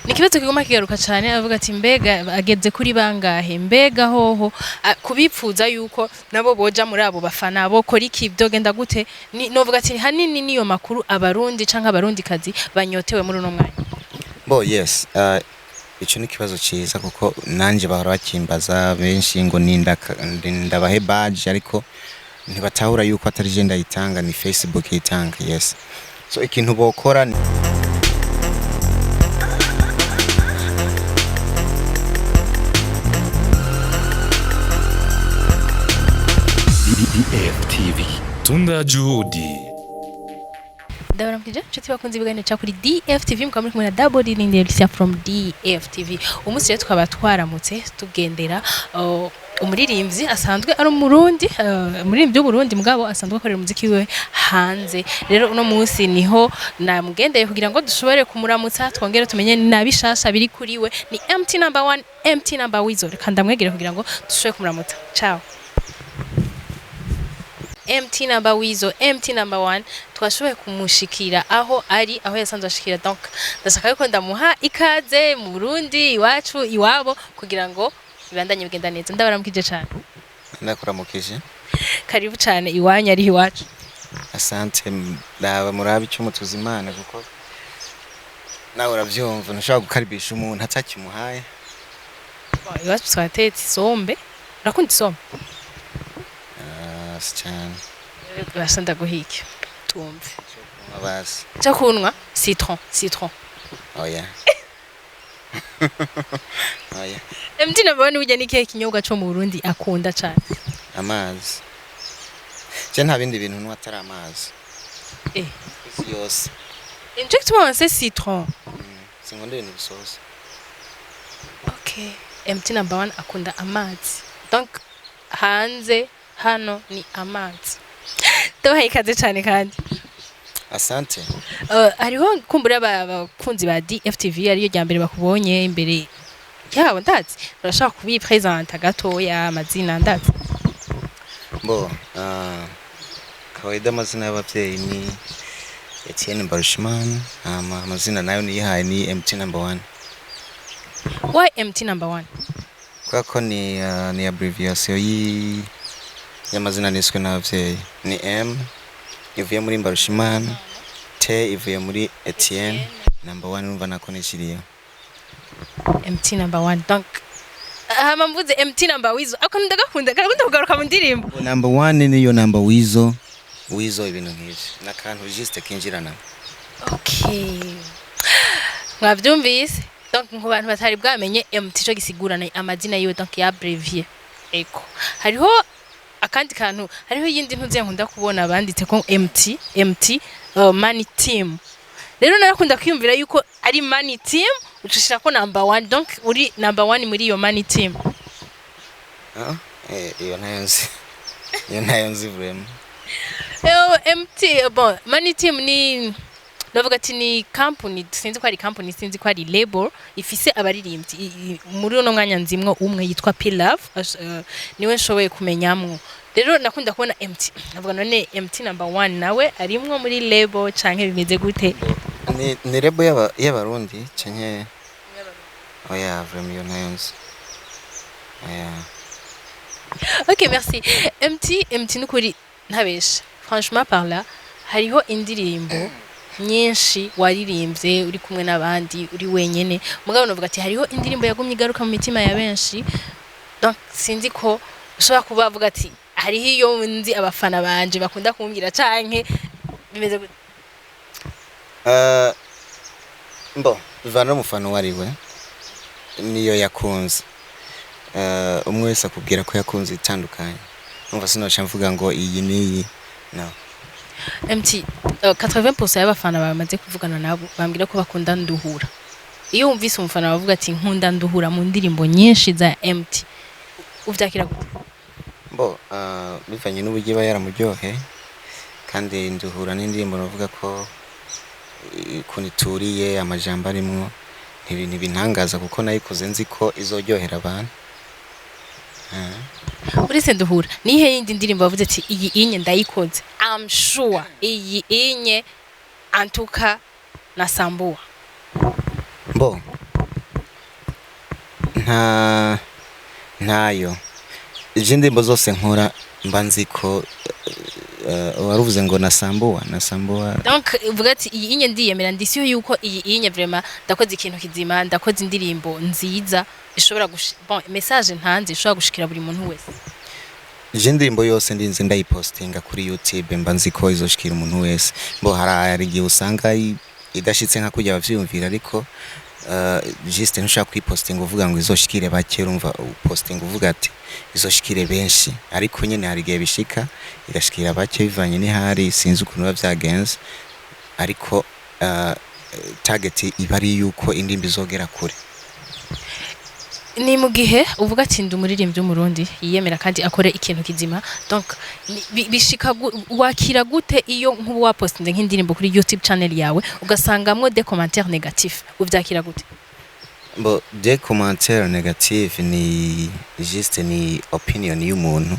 ni kibazo kigoma kigaruka cyane avuga ati mbega ageze kuri bangahe mbega hoho kubipfuza yuko nabo boja muri abo bafana bo kora iki byogenda gute novuga ati hanini niyo makuru abarundi canka abarundi kazi banyotewe muri uno mwanya bo yes ico ni kibazo ciza kuko nanje bahora bakimbaza benshi ngo ndabahe badge ariko ntibatahura yuko atari je ndayitanga ni Facebook yitanga yes so ikintu bokora ni DFTV Tunda Juhudi Ndabona mkije nshuti bakunzi bigane cha kuri DFTV mukamuri kumwe na double Delisia from DFTV umunsi rero twaba twaramutse tugendera umuririmbyi asanzwe ari umurundi umuririmbyi w'Uburundi mugabo asanzwe akorera umuziki we hanze rero uno munsi niho namugendeye kugira ngo dushobore kumuramutsa twongere tumenye nabishasha biri kuri we ni MT number 1 MT number Wizo kandi amwegere kugira ngo dushobore kumuramutsa ciao MT number Wizo MT number 1 twashoboye kumushikira aho ari aho yasanzwe ashikira donc ndashaka yuko ndamuha ikaze mu Burundi iwacu iwabo kugira ngo ibandanye bigenda neza ndabaramukije cyane ndakuramukije karibu cyane iwanya ari iwacu asante ndaba murabi cyo mutuzimana kuko nawe uravyumva nashaka gukaribisha umuntu atakimuhaye iwacu twatetse isombe urakunda isombe cyane basanda guhike tumve abasi cyo kunwa citron oya oya MT nabone ujya nike kinyobwa cyo mu Burundi akunda cyane amazi je nta bindi bintu n'atari amazi yose injectement c'est citron singonde ni bisoza okay MT number 1 akunda amazi donc hanze hano ni amazi Toha ikaze cyane kandi asante hariho kumbura abakunzi ba DFTV ariyo ryambere bakubonye imbere yabo ndazi urashaka kubipresenta gatoya amazina ndazi bo kawaida amazina y'abavyeyi ni Etienne Barishman amazina nayo niyihaye ni MT number 1 why MT number 1 kwako ni abbreviation y'amazina niswe n'abavyeyi ni M ivuye muri Barishman T ivuye muri Etienne number 1 urumva nako nishiriye MT number 1 donc mvuze MT number Wizo akunda ndagakunda kugaruka mu ndirimbo number 1 niyo number Wizo ibintu nk'ivyo nakantu register kinjirana okay mwavyumvise donc nko bantu batari bwamenye MT cyo gisigurana amazina yiwe donc ya abbrevier eko hariho akandi kantu hariho yindi ntuze nkunda kubona banditse ko MT money team rero narakunda kwiyumvira yuko ari money team ucushira ko number 1 donc uri number 1 muri iyo money team iyo nayo nzi vraiment MT bon money team ni ndavuga ati ni company sinzi ko ari company sinzi ko ari label ifise abaririmbyi muri uno mwanya nzimwo umwe yitwa Love niwe nshoboye kumenyamwo rero nakunda kubona MT navuga none MT number 1 nawe arimwo muri label canke bimeze gute ni label y'abarundi canke oya vraiment yo nayonzi oya OK merci MT nukuri ntabesha franchement par là hariho indirimbo nyinshi waririmbye uri kumwe n'abandi uri wenyene mugabo navuga ati hariho indirimbo yagumye igaruka mu mitima ya benshi donc sinzi ko ushobora kuba avuga ati hariho iyo nzi abafana banje bakunda kumbwira canke bimeze gute mbo bivana umufana wariwe niyo yakunze umwe wese akubwira ko yakunze itandukanye numva sinoca mvuga ngo iyi niyi no MT 80% y'abafana bamaze kuvugana nabo bambwira ko bakunda nduhura iyo wumvise umufana bavuga ati nkunda nduhura mu ndirimbo nyinshi za MT uvyakira gute bo bivanye n'uburyo ba yaramuryohe kandi nduhura n'indirimbo navuga ko kunituriye amajambo arimwo ibintu bintangaza kuko nayikoze nzi ko izoryohera abantu uretse nduhura nihe yindi ndirimbo bavuze ati iyi inye ndayikoze I'm sure iyi inye antuka na Sambua Bo ntayo ije indirimbo zose nkora mba nzi ko waruvuze ngo nasambuwa donc uvuga ati iyi inye ndiyemera ndisiyo yuko iyi inye vraiment ndakoze ikintu kizima ndakoze indirimbo nziza ishobora bon message ntanze ishobora gushikira buri muntu wese. ije indirimbo yose ndinze ndayipostinga kuri YouTube mba nzi ko izoshikira umuntu wese. Bo hari igihe usanga idashitse nka kujya bavyumvira ariko just ntushaka kwipostinga uvuga ngo izoshikire bake urumva posting uvuga ati izoshikire benshi ariko nyene hari igihe bishika igashikira bake bivanye n'ihari sinzi ukuntu bavyagenze ariko target iba ari yuko indimbi zogera kure. Ni mu gihe uvuga ati ndi umuririmbyi w'umurundi yiyemera kandi akore ikintu kizima donc bishika wakira gute iyo nkubu wapostinze nk'indirimbo kuri YouTube channel yawe ugasangamwe des commentaires négatifs uvyakira gute? Bo des commentaires négatifs ni juste ni opinion y'umuntu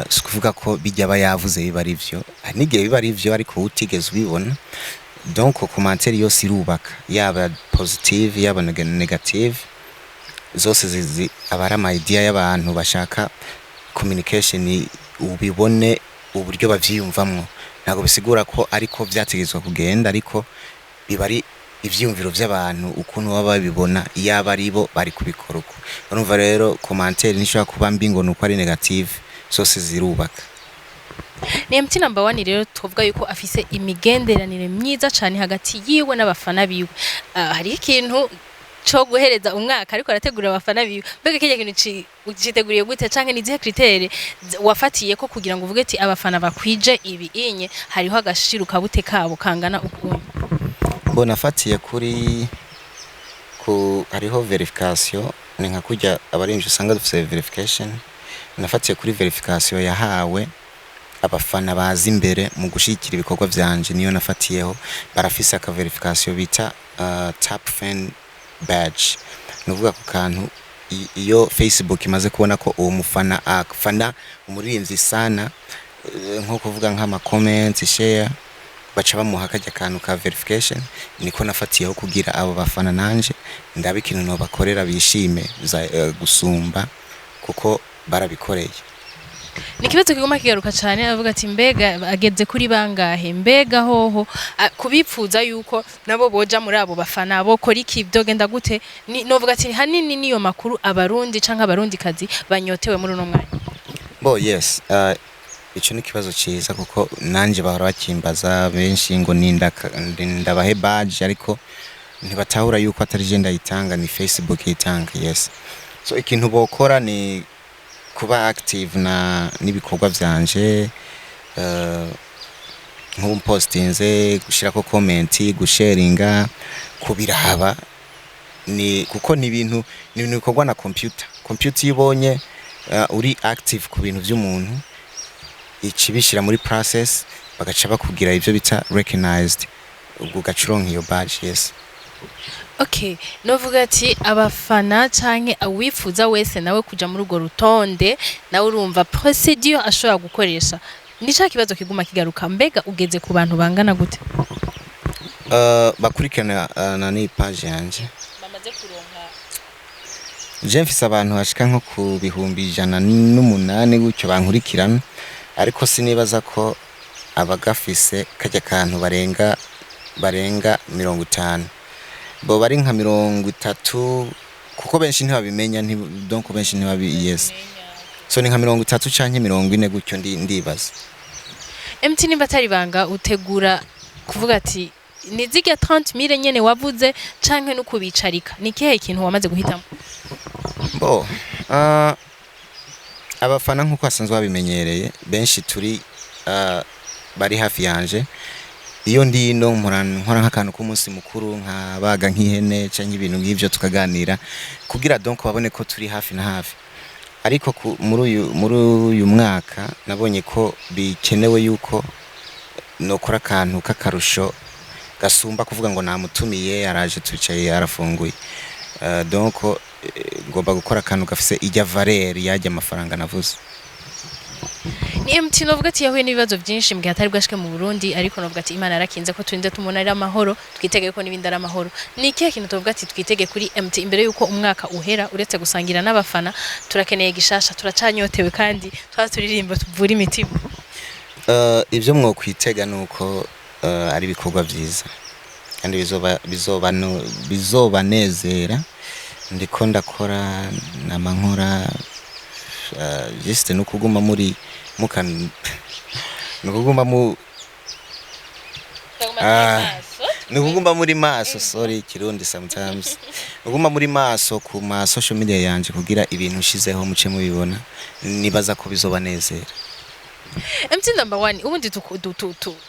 sikuvuga ko bijya bayavuze biba ari byo n'igihe biba ari byo ariko utigeze ubibona donc commentaire yose irubaka yaba positive yaba negative zose zizi abara ama idea y'abantu bashaka communication ubibone uburyo bavyiyumvamwo ntago bisigura ko ariko vyategezwa kugenda ariko biba ari ivyumviro vy'abantu ukuntu baba babibona yaba aribo bari kubikora uko urumva rero commentaire nishobora kuba mbi ngo nuko ari negative zose zirubaka. Ni MT number 1 rero tuvuga yuko afise imigenderanire myiza cyane hagati yiwe n'abafana biwe. Hari ikintu cyo guhereza umwaka ariko arategura abafana biwe mbega kije kintu uciteguriye gute canke nizihe critere wafatiye ko kugira ngo uvuge ati abafana bakwije ibi inye hariho agashiruka bute kabo kangana ukuntu? Mbona fatiye kuri hariho verification ni nka kujya abarinje usanga dufite verification nafatiye kuri verification yahawe abafana bazi imbere mu gushikira ibikorwa vyanje niyo nafatiyeho barafise aka verification bita top fan badge nuvuga ku kantu iyo Facebook imaze kubona ko uwo mufana afana umuririmbyi sana nko kuvuga nk'ama comments share baca bamuha kajya kantu ka verification niko nafatiyeho kugira abo bafana nanje ndabe ikintu no bakorera bishime gusumba kuko barabikoreye. Ni kibazo kigoma kigaruka cyane avuga ati mbega ageze kuri bangahe mbega hoho kubipfuza yuko nabo boja muri abo bafana bo kora iki byogenda gute novuga ati hanini niyo makuru abarundi canka abarundi kazi banyotewe muri uno mwanya. Bo yes ico ni kibazo ciza kuko nanje bahora bakimbaza benshi ngo ndabahe badge ariko ntibatahura yuko atari je ndayitanga ni Facebook yitanga. Yes so ikintu bokora ni kuba active na nibikorwa vyanje postinze gushirako comment gusharinga kubiraba ni kuko ni ibintu bikorwa na computer ibonye uri active ku bintu by'umuntu ikibishira muri process bagaca bakugira ivyo bita recognized ubwo gacuronka iyo badge. Yes okay novuga ati abafana canke awifuza wese nawe kuja muri ugo rutonde nawe urumva procedure ashobora gukoresha nica kibazo kiguma kigaruka mbega ugeze ku bantu bangana gute? Bakurikirana na ni page yanje bamaze kuronka je mfise abantu bashika nko ku bihumbi 108 gutyo bankurikirana ariko sinibaza ko abagafise kajya kantu barenga 50 bo bari nka 30 kuko benshi ntibabimenya donc benshi ntibabi. Yes so ni nka 30 canke 40 gutyo ndibaza. MT nimba atari banga utegura kuvuga ati nizige 30,000 nyene wavuze canke no kubicarika ni kihe ikintu wamaze guhitamo? Bo abafana nkuko asanzwe babimenyereye benshi turi bari hafi yanje iyo ndino nkora nk'akantu k'umunsi mukuru nkabaga nk'ihene canke ibintu ngivyo tukaganira kugira donc babone ko turi hafi na hafi ariko muri uyu mwaka nabonye ko bikenewe yuko nokora akantu k'akarusho gasumba kuvuga ngo namutumiye araje tucaye arafunguye donc ngomba gukora akantu gafise ijya valeur yajya amafaranga navuze. ni MT novuga ati yahuye n'ibibazo byinshi mbwe atari bwashike mu Burundi ariko novuga ati Imana yarakinze ko turinze tumona ari amahoro twitege ko nibindi ari amahoro ni ikihe kintu tuvuga ati twitege kuri MT imbere yuko umwaka uhera uretse gusangira n'abafana turakeneye gishasha turacanyotewe kandi twaturirimba tuvura imitima ibyo mwo kwitega nuko ari ibikorwa byiza kandi bizobanezera ndiko ndakora namankora just no kuguma muri nukuguma muri maso sorry kirundi sometimes nukuguma muri maso ku ma social media yanje kugira ibintu ushizeho muce mubibona nibaza ko bizobanezera MT number 1 ubundi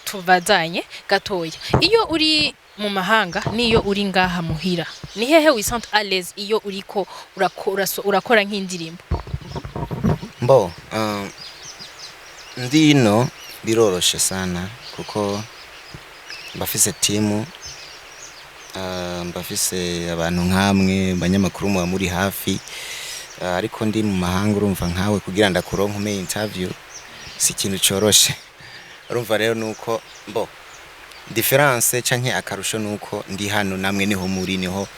tuvazanye gatoya iyo uri mu mahanga niyo uri ngaha muhira ni hehe wisant à l'aise iyo uriko urakora nk'indirimbo mbo ndino biroroshe sana kuko mbafise timu mbafise abantu nkamwe banyamakuru mu muri hafi ariko ndi mu mahanga urumva nkawe kugira ndakuronka ume interview si ikintu coroshe urumva rero nuko mbo difference canke akarusho nuko ndi hano namwe niho muri niho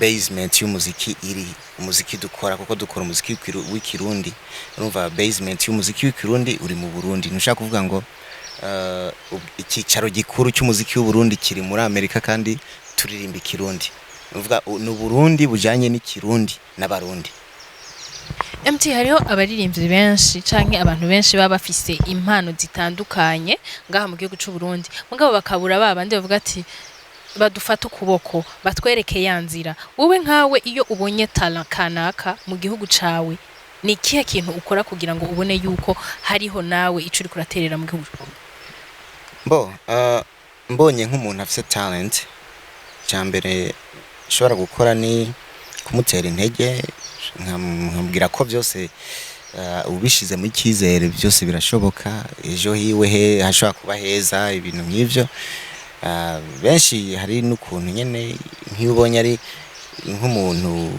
basement y'umuziki iri umuziki dukora kuko dukora umuziki w'ikirundi urumva basement y'umuziki w'ikirundi uri mu Burundi nushaka kuvuga ngo ikicaro gikuru cy'umuziki w'u Burundi kiri muri Amerika kandi turirimba ikirundi uvuga no Burundi bujanye n'ikirundi n'abarundi MT hariho abaririmbyi benshi canke abantu benshi baba bafise impano zitandukanye ngaha mu gihugu cy'u Burundi mugabo bakabura babandi bavuga ati badufata ukuboko batwereke yanzira wowe nkawe iyo ubonye talent kanaka mu gihugu cawe ni kihe kintu ukora kugira ngo ubone yuko hariho nawe ico uri kuraterera mu gihugu mbonye nk'umuntu afise talent cyambere shobora gukora ni kumutera intege nkambwira ko byose ubishize mu cyizere byose birashoboka ejo hiwe hashobora kuba heza ibintu nk'ivyo benshi hari n'ukuntu nyene nk'ubonye ari nk'umuntu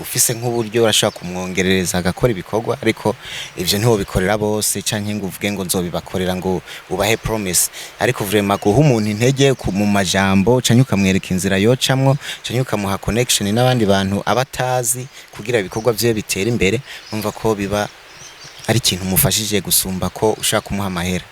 ufise nk'uburyo urashaka kumwongerereza agakora ibikorwa ariko ivyo ntiwo bikorera bose canke ngo uvuge ngo nzobibakorera ngo ubahe promise ariko vraiment guha umuntu intege mu majambo canke ukamwereka inzira yocamwo canke ukamuha connection n'abandi bantu abatazi kugira ibikorwa vye bitera imbere umva ko biba ari ikintu mufashije gusumba ko ushaka kumuha amahera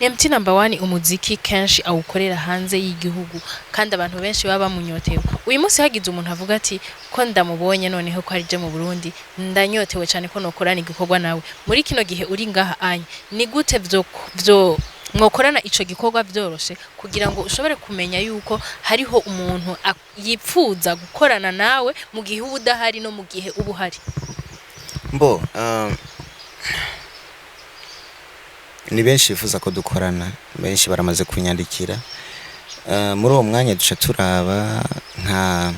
MT number 1 umuziki kenshi awukorera hanze y'igihugu kandi abantu benshi baba bamunyotewe uyu munsi hagize umuntu avuga ati ko ndamubonye noneho ko arije mu Burundi ndanyotewe cyane ko nokorana igikorwa nawe muri kino gihe uri ngaha anye ni gute vyo mwokorana ico gikorwa byoroshe kugira ngo ushobore kumenya yuko hariho umuntu yipfuza gukorana nawe mu gihe ubudahari no mu gihe ubuhari mbo ni benshi bifuza ko dukorana benshi baramaze kunyandikira muri uwo mwanya duca turaba nka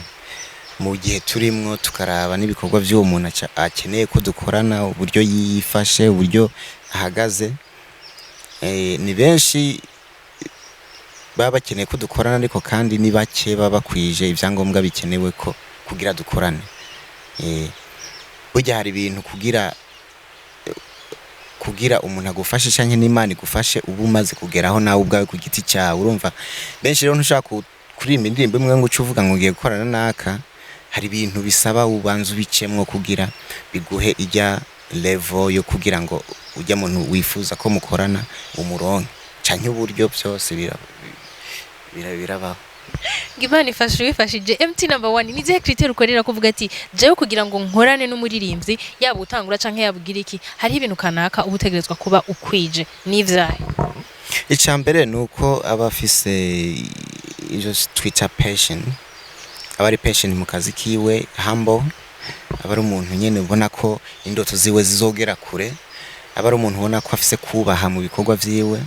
mu gihe turimwo tukaraba n'ibikorwa by'uwo muntu akeneye ko dukorana uburyo yifashe uburyo ahagaze ni benshi baba bakeneye ko dukorana ariko kandi ni bake baba bakwije ibyangombwa bikenewe ko kugira dukorane burya hari ibintu kugira umuntu agufashe cyane n'Imana igufashe ubu umaze kugeraho nawe ubwawe ku giti cyawe urumva benshi rero ntushaka kuririmba indirimbo imwe ngo ucuvuga ngo ugiye gukorana naka hari ibintu bisaba ubanza ubicemwo kugira biguhe ijya level yo kugira ngo ujya muntu wifuza ko mukorana umuronke cyane uburyo byose birabaho Gimana wifashije MT number 1 ni zihe critère ukorera kuvuga ati jewe kugira ngo nkorane n'umuririmbyi yaba utangura canke yabugira iki hari ibintu kanaka ubutegerezwa kuba ukwije n'ivyaye icambere nuko abafise ijo Twitter passion abari passion mu kazi kiwe humble abari umuntu nyene ubona ko indoto ziwe zizogera kure abari umuntu ubona ko afise kubaha mu bikorwa vyiwe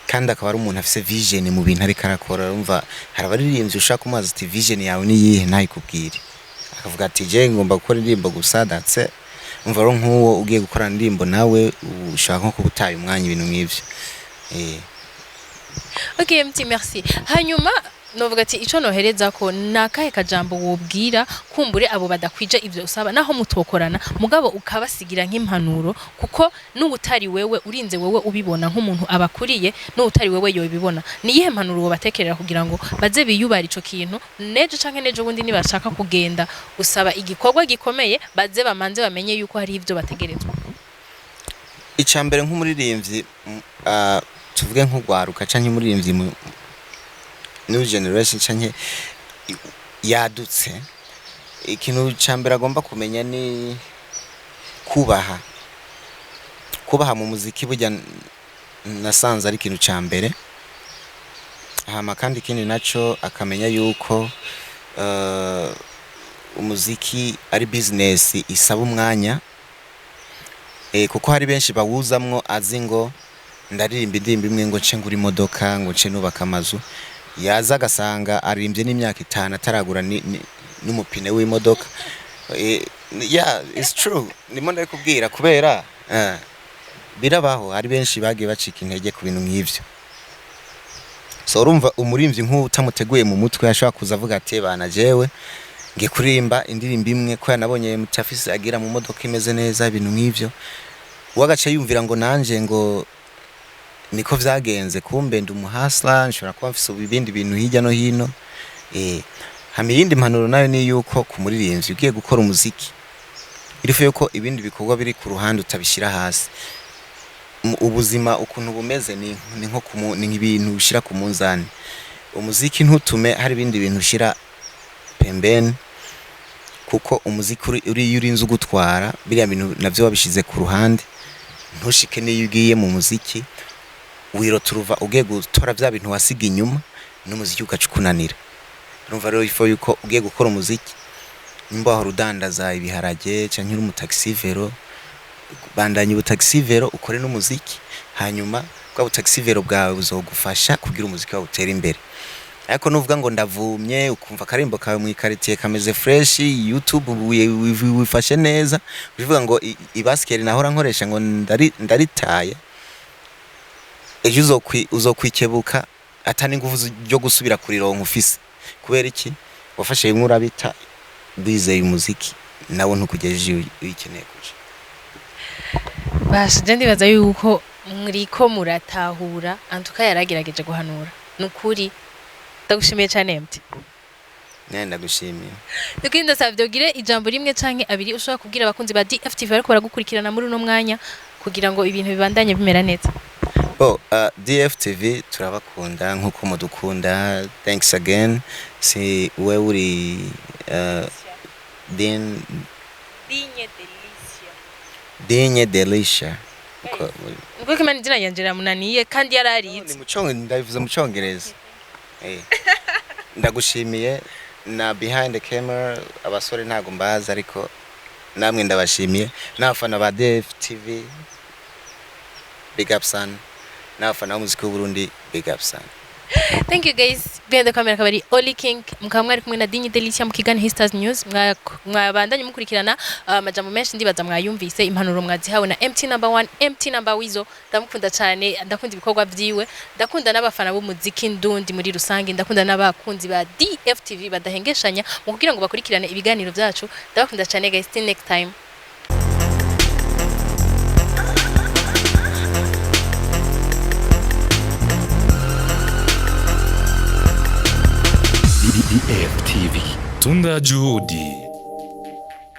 kandi akaba ari umuntu afise vision mu bintu ari karakora urumva hari abaririmbyi ushaka kumaza ati vision yawe ni yihe ntayikubwire akavuga ati je ngomba gukora indirimbo gusa datse umva ro nkuwo ugiye gukora indirimbo nawe ushaka nko kubutaye umwanya ibintu nk'ivyo Okay MT merci hanyuma novuga ati ico nohereza ko nakahe kajambo wobwira kumbure abo badakwije ivyo usaba naho mutokorana mugabo ukabasigira nk'impanuro kuko n'ubutari wewe urinze wewe ubibona nk'umuntu abakuriye n'ubutari wewe yobibona niyihe mpanuro wobatekerera kugira ngo baze biyubara ico kintu nejo canke nejo bundi nibashaka kugenda usaba igikorwa gikomeye baze bamanze bamenye yuko hari ivyo bategerezwa. Icambere nk'umuririmbyi tuvuge nk'ugwaruka canke umuririmbyi new generation canke yadutse, ikintu cambere agomba kumenya ni kubaha mu muziki burya nasanze ari ikintu cambere. Hama kandi ikindi naco akamenya yuko umuziki ari business isaba umwanya, kuko hari benshi bawuzamwo azi ngo ndaririmba indirimbo imwe ngo nce ngura imodoka ngo nce nubaka amazu, yaza agasanga aririmbye n'imyaka 5 ataragura n'umupine w'imodoka. Yeah, it's true. Nimo ndakubwira kubera birabaho, hari benshi bagiye bacika intege ku bintu nk'ivyo. So urumva umurimvyi nk'utamuteguye mu mutwe yashaka kuza avuga ati bana jewe ngiye kuririmba indirimbo imwe ko yanabonye mutafisi agira mu modoka imeze neza ibintu nk'ivyo, wagaca yumvira ngo nanje ngo niko vyagenze, kumbe ndi umuhasla nshobora kuba mfise ibindi bintu hirya no hino. Hama yindi mpanuro nayo ni yuko ku muririmbyi ugiye gukora umuziki irifu yuko ibindi bikorwa biri ku ruhande utabishira hasi. Ubuzima ukuntu bumeze ni nko ni ibintu ushira ku munzani. Umuziki ntutume hari ibindi bintu ushira pembeni, kuko umuziki uri urinze ugutwara biriya bintu navyo wabishize ku ruhande. Ntushike niyo ugiye mu muziki wiroturuva ugiye gutora vya bintu wasiga inyuma n'umuziki ukacukunanira. Urumva rero ifo yuko ugiye gukora umuziki nimba aho rudandaza ibiharage canke uri mu taxi vero, bandanye ubutaxi vero ukore n'umuziki, hanyuma kwa butaxi vero bwawe buzogufasha kugira umuziki wawe utera imbere. Ariko nuvuga ngo ndavumye ukumva karimbo kawe mu ikaritiye kameze fresh, YouTube wifashe neza, uvuga ngo ibaskeri nahora nkoresha ngo ndaritaye, ejo uzokwikebuka atani nguvu byo gusubira kuri ronko ufise. Kubera iki? Wafashe imwe urabita bizeye umuziki nawo ntukugejeje uyikeneye kuje. Basi je ndibaza yuko muriko muratahura antuka yaragerageje guhanura. Nukuri ndagushimiye cyane MT. Ndagushimiye. Dukinda savye ugire ijambo rimwe canke abiri ushobora kubwira abakunzi ba DFTV ariko baragukurikirana muri uno mwanya kugira ngo ibintu bibandanye bimera neza. DFTV turabakunda nkuko mudukunda. Thanks again. Si we uri Dinye Delicia. Ngo kimani jina yanjira munaniye kandi yararitse. Ni muconge ndabivuze mu Congereza. Ndagushimiye na behind the camera abasore ntago mbaza ariko namwe ndabashimiye. N'abafana ba DFTV big up son. N'abafana b'umuziki w'u Burundi big up son. Thank you guys. Behind the camera kabari Oli King mukaba mwari kumwe na Dinye Delicia mu Kigali Histers News. Mwabandanye mukurikirana amajambo menshi ndibaza mwayumvise, impanuro mwazihawe na MT number 1 MT number Wizo. Ndamukunda cyane, ndakunda ibikorwa byiwe, ndakunda n'abafana b'umuziki ndundi muri rusange, ndakunda n'abakunzi ba DFTV badahengeshanya mu kugira ngo bakurikirane ibiganiro byacu. Ndabakunda cyane guys, till next time. DFTV. Tunda Juhudi.